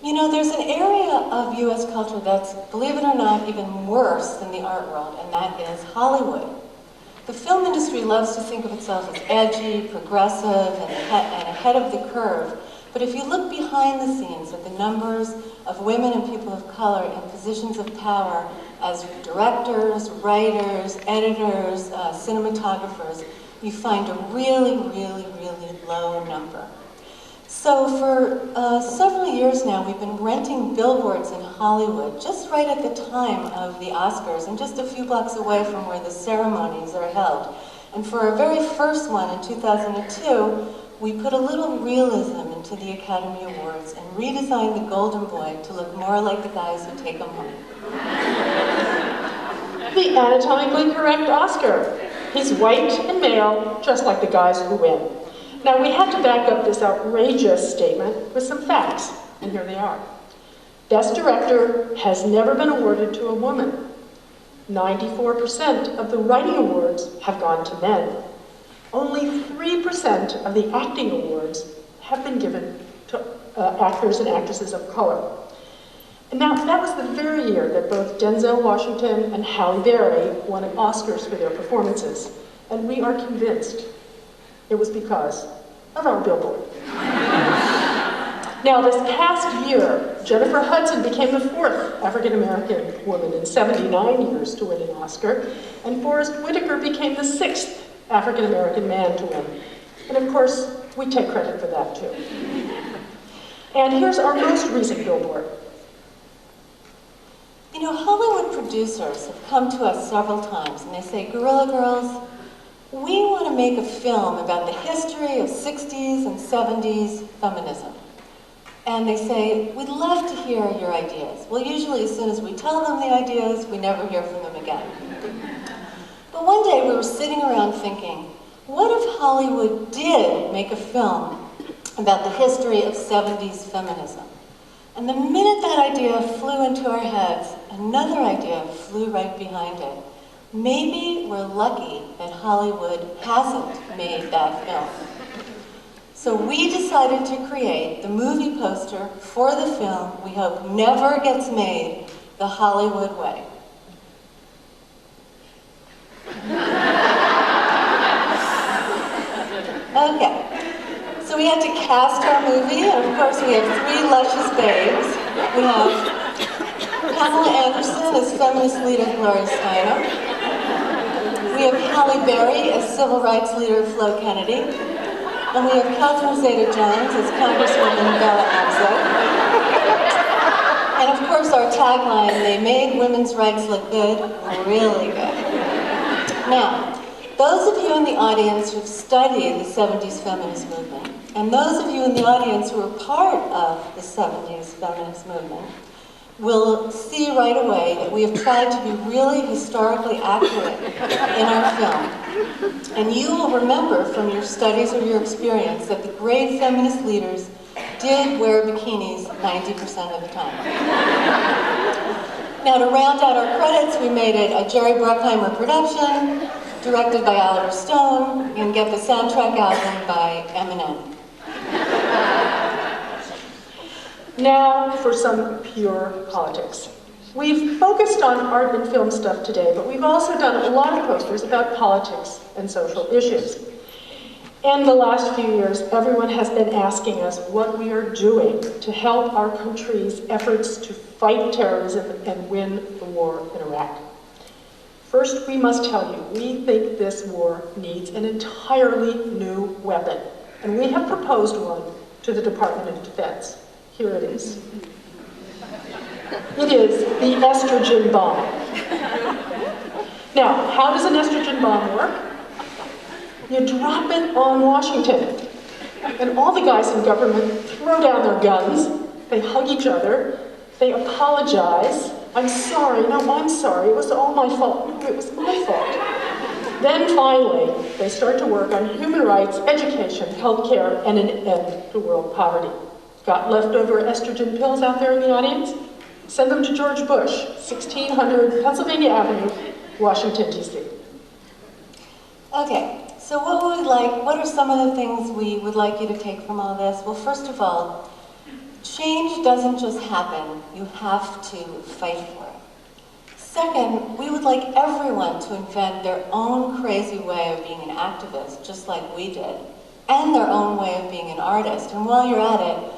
You know, there's an area of US culture that's, believe it or not, even worse than the art world, and that is Hollywood. The film industry loves to think of itself as edgy, progressive, and ahead of the curve. But if you look behind the scenes at the numbers of women and people of color in positions of power as directors, writers, editors, cinematographers, you find a really, really, really low number. So for several years now, we've been renting billboards in Hollywood, just right at the time of the Oscars, and just a few blocks away from where the ceremonies are held. And for our very first one in 2002, we put a little realism into the Academy Awards and redesigned the Golden Boy to look more like the guys who take them home. The anatomically correct Oscar. He's white and male, just like the guys who win. Now, we had to back up this outrageous statement with some facts, and here they are. Best Director has never been awarded to a woman. 94% of the writing awards have gone to men. Only 3% of the acting awards have been given to actors and actresses of color. And now, that was the very year that both Denzel Washington and Halle Berry won Oscars for their performances. And we are convinced it was because of our billboard. Now, this past year, Jennifer Hudson became the 4th African-American woman in 79 years to win an Oscar, and Forrest Whitaker became the 6th African-American man to win. And of course, we take credit for that too. And here's our most recent billboard. You know, Hollywood producers have come to us several times and they say, Guerrilla Girls, we want to make a film about the history of 60s and 70s feminism. And they say, we'd love to hear your ideas. Well, usually as soon as we tell them the ideas, we never hear from them again. But one day we were sitting around thinking, what if Hollywood did make a film about the history of 70s feminism? And the minute that idea flew into our heads, another idea flew right behind it. Maybe we're lucky that Hollywood hasn't made that film. So we decided to create the movie poster for the film we hope never gets made the Hollywood way. Okay, so we had to cast our movie, and of course we have 3 luscious babes. We have Pamela Anderson as feminist leader Gloria Steinem. We have Halle Berry as civil rights leader Flo Kennedy. And we have Catherine Zeta-Jones as Congresswoman Bella Abzug. And of course our tagline, they made women's rights look good, really good. Now, those of you in the audience who've studied the 70s feminist movement, and those of you in the audience who are part of the 70s feminist movement, will see right away that we have tried to be really historically accurate in our film. And you will remember from your studies or your experience that the great feminist leaders did wear bikinis 90% of the time. Now, to round out our credits, we made it a Jerry Bruckheimer production, directed by Oliver Stone, and get the soundtrack album by Eminem. Now for some pure politics. We've focused on art and film stuff today, but we've also done a lot of posters about politics and social issues. In the last few years, everyone has been asking us what we are doing to help our country's efforts to fight terrorism and win the war in Iraq. First, we must tell you, we think this war needs an entirely new weapon, and we have proposed one to the Department of Defense. Here it is. It is the estrogen bomb. Now, how does an estrogen bomb work? You drop it on Washington, and all the guys in government throw down their guns, they hug each other, they apologize. I'm sorry, no, I'm sorry, it was all my fault. No, it was my fault. Then finally, they start to work on human rights, education, healthcare, and an end to world poverty. Got leftover estrogen pills out there in the audience? Send them to George Bush, 1600 Pennsylvania Avenue, Washington, D.C. Okay, so what are some of the things we would like you to take from all this? Well, first of all, Change doesn't just happen, you have to fight for it. Second, we would like everyone to invent their own crazy way of being an activist, just like we did, and their own way of being an artist. And while you're at it,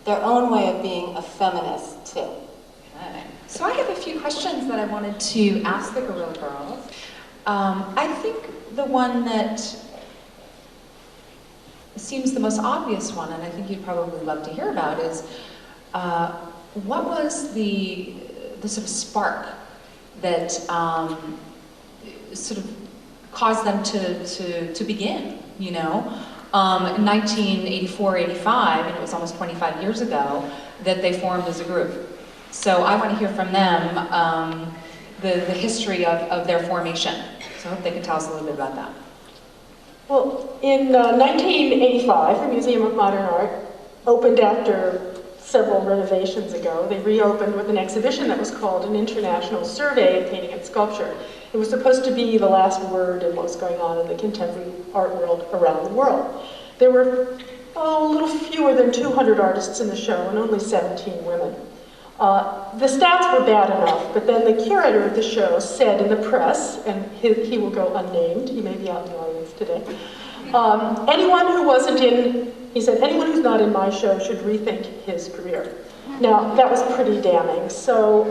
their own way of being a feminist, too. Okay. So I have a few questions that I wanted to ask the Guerrilla Girls. I think the one that seems the most obvious one, and I think you'd probably love to hear about, is what was the sort of spark that sort of caused them to begin, you know? In 1984-85, and it was almost 25 years ago, that they formed as a group. So I want to hear from them the history of their formation. So I hope they can tell us a little bit about that. Well, in 1985, the Museum of Modern Art opened after several renovations ago. They reopened with an exhibition that was called An International Survey of Painting and Sculpture. It was supposed to be the last word in what was going on in the contemporary art world around the world. There were a little fewer than 200 artists in the show and only 17 women. The stats were bad enough, but then the curator of the show said in the press, and he will go unnamed, he may be out in the audience today, anyone who wasn't in, he said, anyone who's not in my show should rethink his career. Now, that was pretty damning. So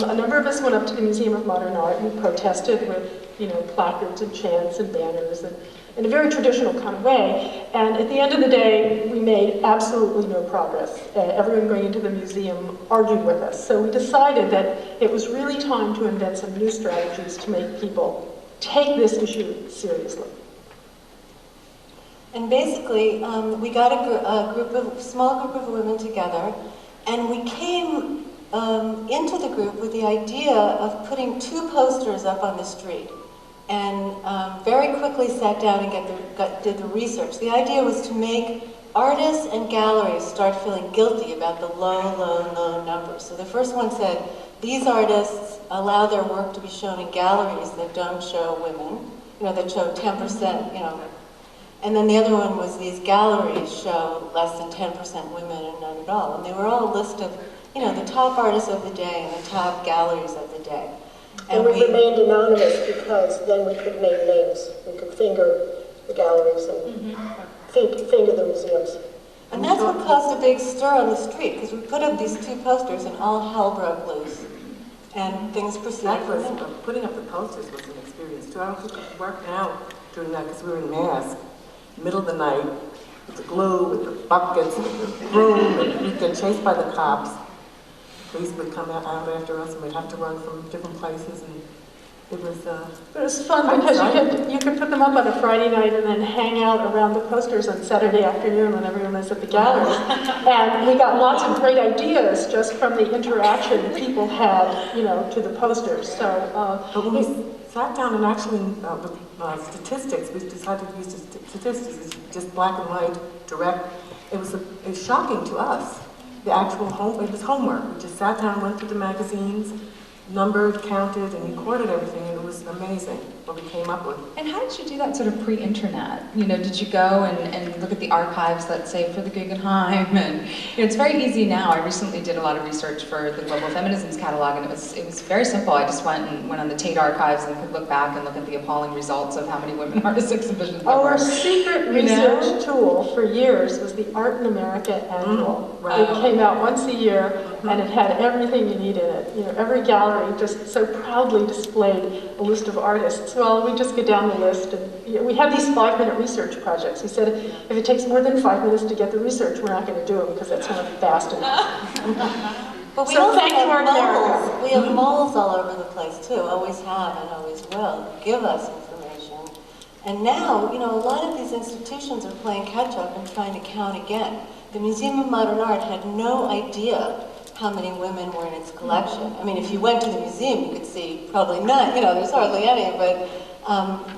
a number of us went up to the Museum of Modern Art and we protested with, you know, placards and chants and banners and in a very traditional kind of way. And at the end of the day, we made absolutely no progress. Everyone going into the museum argued with us. So we decided that it was really time to invent some new strategies to make people take this issue seriously. And basically, we got a small group of women together, and we came into the group with the idea of putting 2 posters up on the street, and very quickly sat down and did the research. The idea was to make artists and galleries start feeling guilty about the low numbers. So the first one said, these artists allow their work to be shown in galleries that don't show women, you know, that show 10%, you know. And then the other one was these galleries show less than 10% women and none at all. And they were all a list of, you know, the top artists of the day and the top galleries of the day. And we remained anonymous because then we could name names. We could finger the galleries and finger the museums. And that's what caused a big stir on the street, because we put up these 2 posters and all hell broke loose. And things proceeded. Putting up the posters was an experience too. I don't think it worked out doing that because we were in masks. Middle of the night, with the glue, with the buckets, with the broom, and we'd get chased by the cops. Police would come out after us, and we'd have to run from different places, and it was fun because you could put them up on a Friday night and then hang out around the posters on Saturday afternoon when everyone was at the gallery. And we got lots of great ideas just from the interaction people had, you know, to the posters. So, but when we sat down and actually with statistics, we decided to use statistics, it's just black and white, direct. It was shocking to us. The actual it was homework. We just sat down, went through the magazines, numbered, counted, and recorded everything, and it was amazing what we came up with. And how did you do that sort of pre-internet? You know, did you go and look at the archives, let's say, for the Guggenheim? And you know, it's very easy now. I recently did a lot of research for the Global Feminisms catalog, and it was very simple. I just went on the Tate archives and could look back and look at the appalling results of how many women artist exhibitions there were. Our secret research tool for years was the Art in America Annual. Right. It came out once a year, and it had everything you need in it. You know, every gallery just so proudly displayed a list of artists. Well, we just get down the list, and you know, we have these 5-minute research projects. We said if it takes more than 5 minutes to get the research, we're not going to do it because that's not fast enough. But we So also thank you, have Art America. moles. We have moles all over the place too, always have and always will, give us information. And now, you know, a lot of these institutions are playing catch up and trying to count again. The Museum of Modern Art had no idea how many women were in its collection. I mean, if you went to the museum, you could see probably none, you know, there's hardly any, but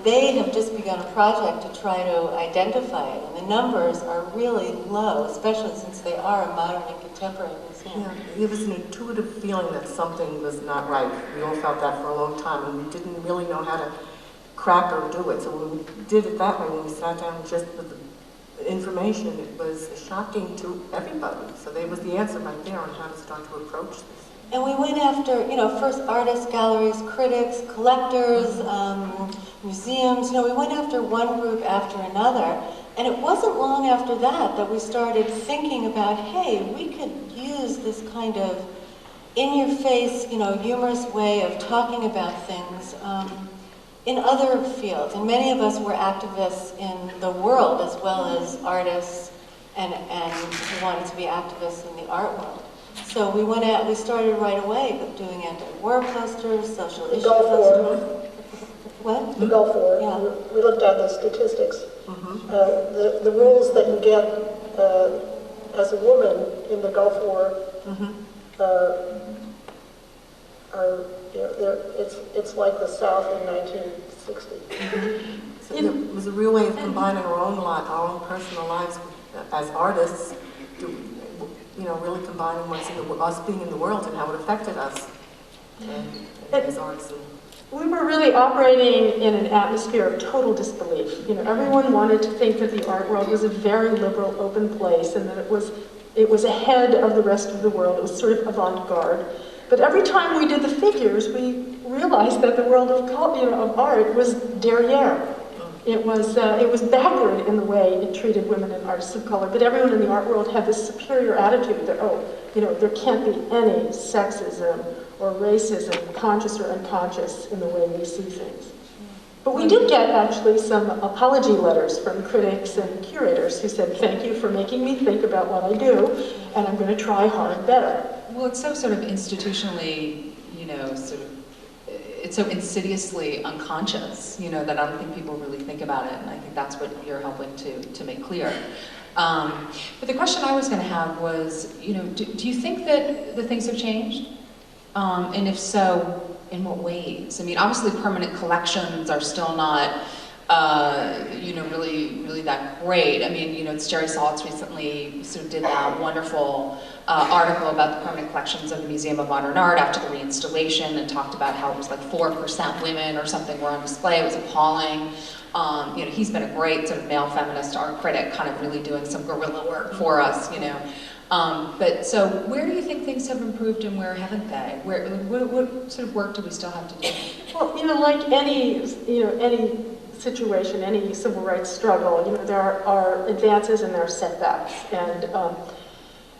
they have just begun a project to try to identify it, and the numbers are really low, especially since they are a modern and contemporary museum. Yeah, it was an intuitive feeling that something was not right. We all felt that for a long time, and we didn't really know how to crack or do it. So when we did it that way, when we sat down just with the information, it was shocking to everybody. So there was the answer right there on how to start to approach this. And we went after, first artists, galleries, critics, collectors, museums. We went after one group after another. And it wasn't long after that we started thinking about, hey, we could use this kind of in-your-face, humorous way of talking about things in other fields. And many of us were activists in the world as well as artists and we wanted to be activists in the art world. So we started right away with doing anti-war posters, social issue posters. What? The Gulf War. Yeah. We looked at the statistics. Mm-hmm. The rules that you get as a woman in the Gulf War are, it's like the South in 1960. So it was a real way of combining our own personal lives as artists, really combining what's us being in the world and how it affected us as artists. We were really operating in an atmosphere of total disbelief. Everyone wanted to think that the art world was a very liberal, open place, and that it was ahead of the rest of the world. It was sort of avant-garde. But every time we did the figures, we realized that the world of art was derriere. It was backward in the way it treated women and artists of color. But everyone in the art world had this superior attitude that, there can't be any sexism or racism, conscious or unconscious, in the way we see things. But we did get actually some apology letters from critics and curators who said, thank you for making me think about what I do, and I'm going to try hard better. Well, it's so sort of institutionally, it's so insidiously unconscious, that I don't think people really think about it, and I think that's what you're helping to make clear. But the question I was going to have was, do you think that the things have changed? And if so, in what ways? I mean, obviously permanent collections are still not, really that great. I mean, Jerry Saltz recently sort of did that wonderful article about the permanent collections of the Museum of Modern Art after the reinstallation, and talked about how it was like 4% women or something were on display. It was appalling. He's been a great sort of male feminist art critic, kind of really doing some guerrilla work for us, But so where do you think things have improved and where haven't they? What sort of work do we still have to do? Well, like any situation, any civil rights struggle, there are advances and there are setbacks. And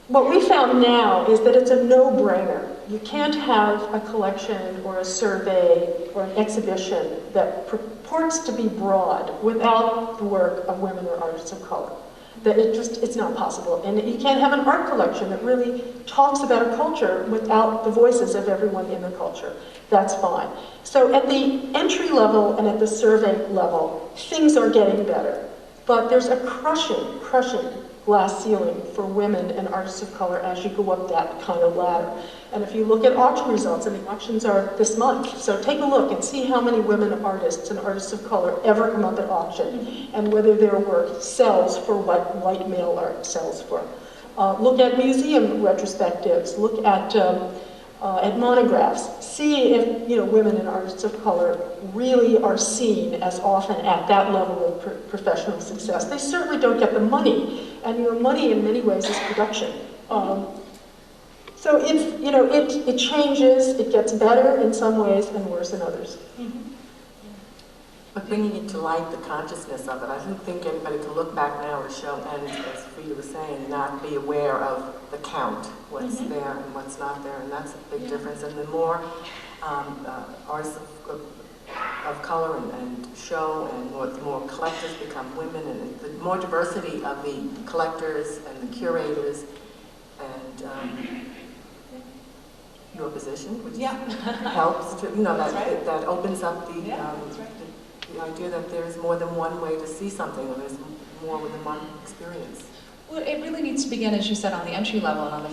what we found now is that it's a no-brainer. You can't have a collection or a survey or an exhibition that purports to be broad without the work of women or artists of color. That it's not possible. And you can't have an art collection that really talks about a culture without the voices of everyone in the culture. That's fine. So at the entry level and at the survey level, things are getting better. But there's a crushing glass ceiling for women and artists of color as you go up that kind of ladder. And if you look at auction results, and the auctions are this month, so take a look and see how many women artists and artists of color ever come up at auction, and whether their work sells for what white male art sells for. Look at museum retrospectives, look at monographs, see if women and artists of color really are seen as often at that level of professional success. They certainly don't get the money, and money in many ways is production. So it changes, it gets better in some ways and worse in others. But bringing it to light, the consciousness of it, I don't think anybody can look back now and show, and as Frida was saying, not be aware of the count, what's there and what's not there, and that's a big difference. And the more artists of color and show, and the more collectors become women, and the more diversity of the collectors and the curators, and your position, which helps to, that opens up the idea that there is more than one way to see something, or there's more than one experience. Well, it really needs to begin, as you said, on the entry level and on the